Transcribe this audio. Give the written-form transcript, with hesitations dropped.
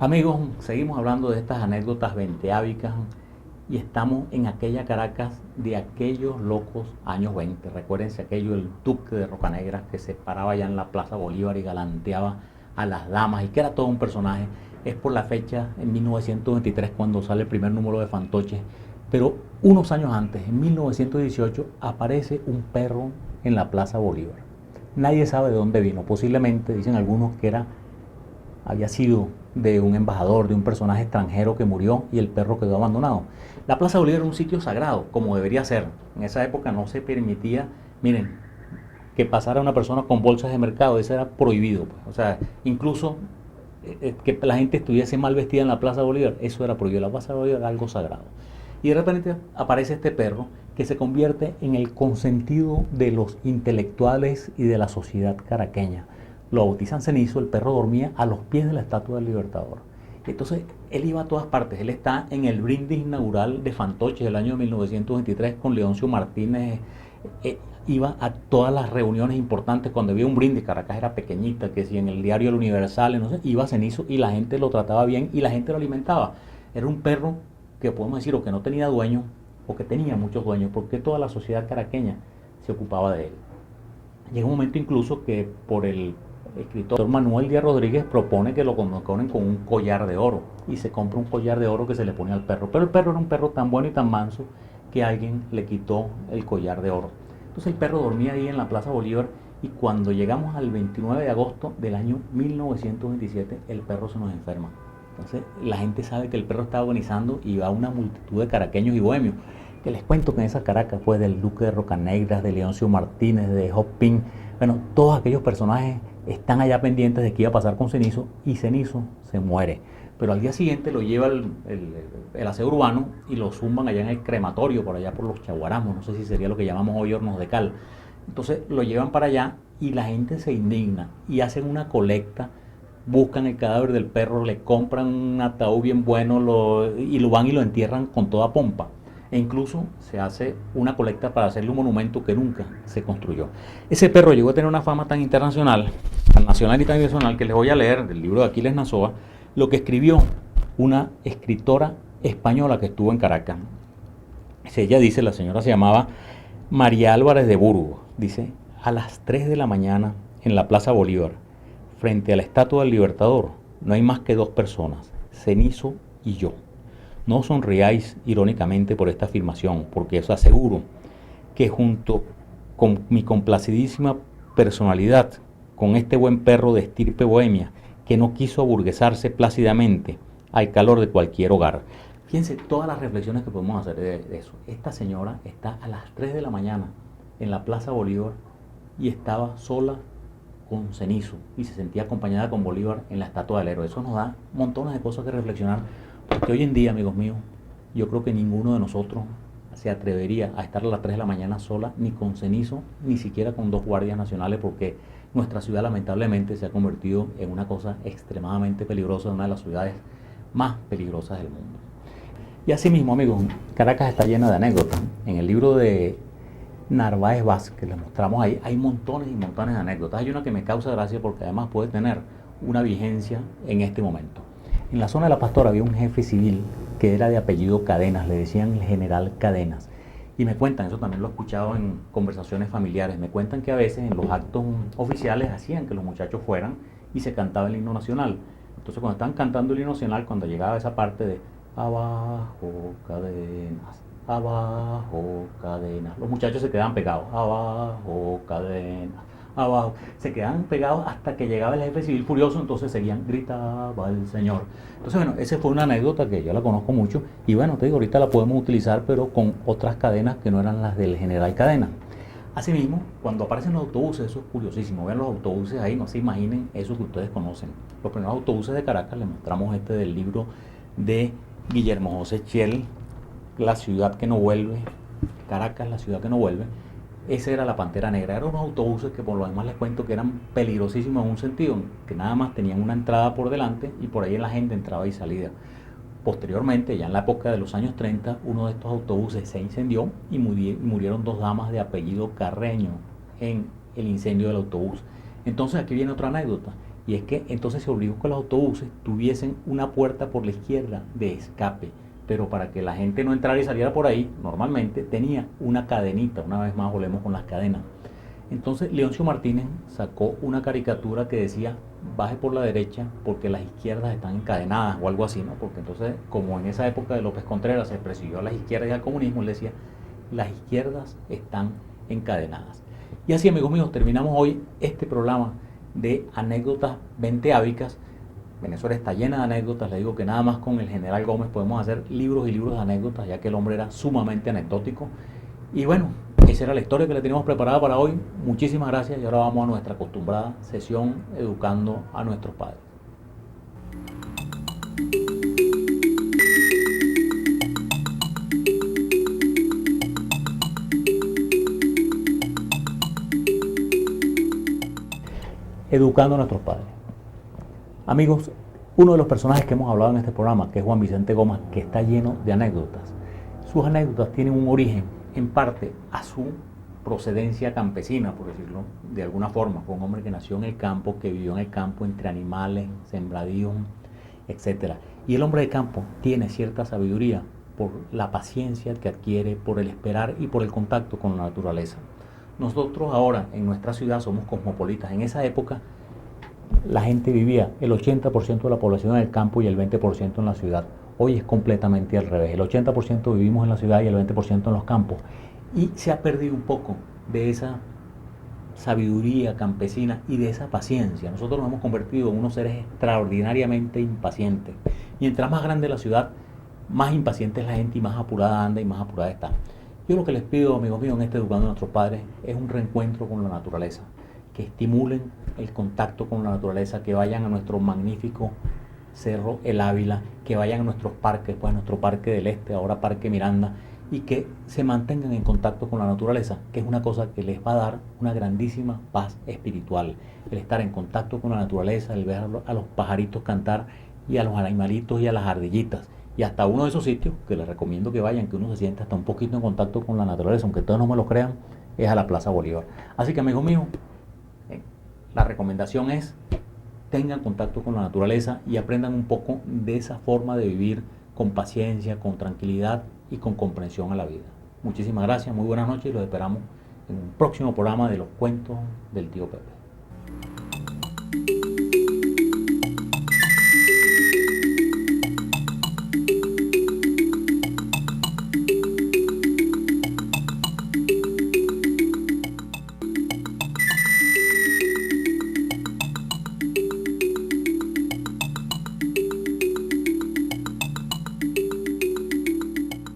Amigos, seguimos hablando de estas anécdotas venteávicas y estamos en aquella Caracas de aquellos locos años 20. Recuérdense aquello, el duque de Rocanegra que se paraba allá en la Plaza Bolívar y galanteaba a las damas y que era todo un personaje. Es por la fecha en 1923 cuando sale el primer número de Fantoches, pero unos años antes, en 1918, aparece un perro en la Plaza Bolívar. Nadie sabe de dónde vino, posiblemente dicen algunos que había sido de un embajador, de un personaje extranjero que murió y el perro quedó abandonado. La Plaza Bolívar era un sitio sagrado, como debería ser. En esa época no se permitía, miren, que pasara una persona con bolsas de mercado, eso era prohibido. Pues. O sea, incluso que la gente estuviese mal vestida en la Plaza Bolívar, eso era prohibido. La Plaza Bolívar era algo sagrado. Y de repente aparece este perro que se convierte en el consentido de los intelectuales y de la sociedad caraqueña. Lo bautizan Cenizo, el perro dormía a los pies de la estatua del Libertador. Entonces, él iba a todas partes. Él está en el brindis inaugural de Fantoches del año 1923 con Leoncio Martínez. Iba a todas las reuniones importantes. Cuando había un brindis, Caracas era pequeñita, que si en el diario El Universal, no sé, iba a Cenizo y la gente lo trataba bien y la gente lo alimentaba. Era un perro que podemos decir o que no tenía dueño o que tenía muchos dueños, porque toda la sociedad caraqueña se ocupaba de él. Llega un momento incluso que por el escritor Manuel Díaz Rodríguez propone que lo condecoren con un collar de oro y se compra un collar de oro que se le pone al perro, pero el perro era un perro tan bueno y tan manso que alguien le quitó el collar de oro. Entonces el perro dormía ahí en la Plaza Bolívar y cuando llegamos al 29 de agosto del año 1927 el perro se nos enferma. Entonces la gente sabe que el perro está agonizando y va una multitud de caraqueños y bohemios. Que les cuento que en esa Caracas fue del Duque de Rocanegra, de Leoncio Martínez, de Hopin. Bueno, todos aquellos personajes están allá pendientes de qué iba a pasar con Cenizo y Cenizo se muere. Pero al día siguiente lo lleva el aseo urbano y lo zumban allá en el crematorio, por allá por los Chaguaramos, no sé si sería lo que llamamos hoy hornos de cal. Entonces lo llevan para allá y la gente se indigna y hacen una colecta, buscan el cadáver del perro, le compran un ataúd bien bueno y lo van y lo entierran con toda pompa. E incluso se hace una colecta para hacerle un monumento que nunca se construyó. Ese perro llegó a tener una fama tan internacional, tan nacional y tan internacional, que les voy a leer del libro de Aquiles Nazoa lo que escribió una escritora española que estuvo en Caracas. Ella dice, la señora se llamaba María Álvarez de Burgos, dice, a las 3 de la mañana en la Plaza Bolívar, frente a la estatua del Libertador, no hay más que dos personas, Cenizo y yo. No sonriáis irónicamente por esta afirmación, porque os aseguro que junto con mi complacidísima personalidad, con este buen perro de estirpe bohemia, que no quiso aburguesarse plácidamente al calor de cualquier hogar. Fíjense todas las reflexiones que podemos hacer de eso. Esta señora está a las 3 de la mañana en la Plaza Bolívar y estaba sola con Cenizo y se sentía acompañada con Bolívar en la estatua del héroe. Eso nos da montones de cosas que reflexionar, porque hoy en día, amigos míos, yo creo que ninguno de nosotros se atrevería a estar a las 3 de la mañana sola, ni con Cenizo, ni siquiera con dos guardias nacionales, porque nuestra ciudad lamentablemente se ha convertido en una cosa extremadamente peligrosa, una de las ciudades más peligrosas del mundo. Y asimismo, amigos, Caracas está llena de anécdotas. En el libro de Narváez Vázquez, que les mostramos ahí, hay montones y montones de anécdotas. Hay una que me causa gracia porque además puede tener una vigencia en este momento. En la zona de La Pastora había un jefe civil que era de apellido Cadenas, le decían el general Cadenas. Y me cuentan, eso también lo he escuchado en conversaciones familiares, me cuentan que a veces en los actos oficiales hacían que los muchachos fueran y se cantaba el himno nacional. Entonces cuando estaban cantando el himno nacional, cuando llegaba esa parte de abajo cadenas, abajo cadenas, los muchachos se quedaban pegados, abajo cadenas, abajo, se quedaban pegados hasta que llegaba el jefe civil furioso, entonces seguían, gritaba el señor. Entonces bueno, esa fue una anécdota que yo la conozco mucho y bueno, te digo, ahorita la podemos utilizar pero con otras cadenas que no eran las del general Cadena. Asimismo, cuando aparecen los autobuses, eso es curiosísimo, vean los autobuses ahí, no se imaginen eso que ustedes conocen. Los primeros autobuses de Caracas, les mostramos este del libro de Guillermo José Chiel, La ciudad que no vuelve, Caracas, la ciudad que no vuelve. Esa era la Pantera Negra, eran unos autobuses que por lo demás les cuento que eran peligrosísimos en un sentido, que nada más tenían una entrada por delante y por ahí la gente entraba y salía. Posteriormente, ya en la época de los años 30, uno de estos autobuses se incendió y murieron dos damas de apellido Carreño en el incendio del autobús. Entonces aquí viene otra anécdota. Y es que entonces se obligó que los autobuses tuviesen una puerta por la izquierda de escape, pero para que la gente no entrara y saliera por ahí, normalmente tenía una cadenita. Una vez más volvemos con las cadenas. Entonces Leoncio Martínez sacó una caricatura que decía: baje por la derecha porque las izquierdas están encadenadas, o algo así, ¿no? Porque entonces, como en esa época de López Contreras se persiguió a las izquierdas y al comunismo, él decía: las izquierdas están encadenadas. Y así, amigos míos, terminamos hoy este programa de anécdotas venteávicas. Venezuela está llena de anécdotas. Le digo que nada más con el general Gómez podemos hacer libros y libros de anécdotas, ya que el hombre era sumamente anecdótico. Y bueno, esa era la historia que le teníamos preparada para hoy. Muchísimas gracias, y ahora vamos a nuestra acostumbrada sesión educando a nuestros padres. Educando a nuestros padres. Amigos, uno de los personajes que hemos hablado en este programa, que es Juan Vicente Gómez, que está lleno de anécdotas. Sus anécdotas tienen un origen, en parte, a su procedencia campesina, por decirlo de alguna forma. Fue un hombre que nació en el campo, que vivió en el campo entre animales, sembradíos, etc. Y el hombre de campo tiene cierta sabiduría por la paciencia que adquiere, por el esperar y por el contacto con la naturaleza. Nosotros ahora en nuestra ciudad somos cosmopolitas. En esa época la gente vivía el 80% de la población en el campo y el 20% en la ciudad. Hoy es completamente al revés. El 80% vivimos en la ciudad y el 20% en los campos. Y se ha perdido un poco de esa sabiduría campesina y de esa paciencia. Nosotros nos hemos convertido en unos seres extraordinariamente impacientes. Mientras más grande la ciudad, más impaciente es la gente y más apurada anda y más apurada está. Yo lo que les pido, amigos míos, en este Educando a nuestros padres, es un reencuentro con la naturaleza, que estimulen el contacto con la naturaleza, que vayan a nuestro magnífico Cerro El Ávila, que vayan a nuestros parques, pues a nuestro Parque del Este, ahora Parque Miranda, y que se mantengan en contacto con la naturaleza, que es una cosa que les va a dar una grandísima paz espiritual. El estar en contacto con la naturaleza, el ver a los pajaritos cantar, y a los animalitos y a las ardillitas. Y hasta uno de esos sitios que les recomiendo que vayan, que uno se sienta hasta un poquito en contacto con la naturaleza, aunque todos no me lo crean, es a la Plaza Bolívar. Así que, amigos míos, la recomendación es: tengan contacto con la naturaleza y aprendan un poco de esa forma de vivir con paciencia, con tranquilidad y con comprensión a la vida. Muchísimas gracias, muy buenas noches, y los esperamos en un próximo programa de los cuentos del tío Pepe.